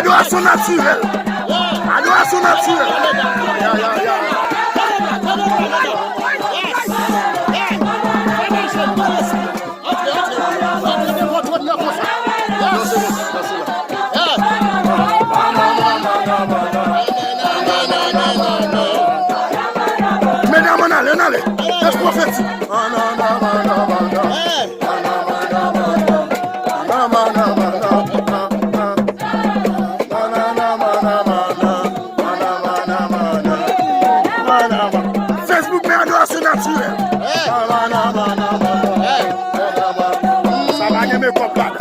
Adoration naturelle. Adoration naturelle. Mesdames, allez, laisse Pwofetik. Facebook, mais adoration naturelle. Ça va gagner mes copains.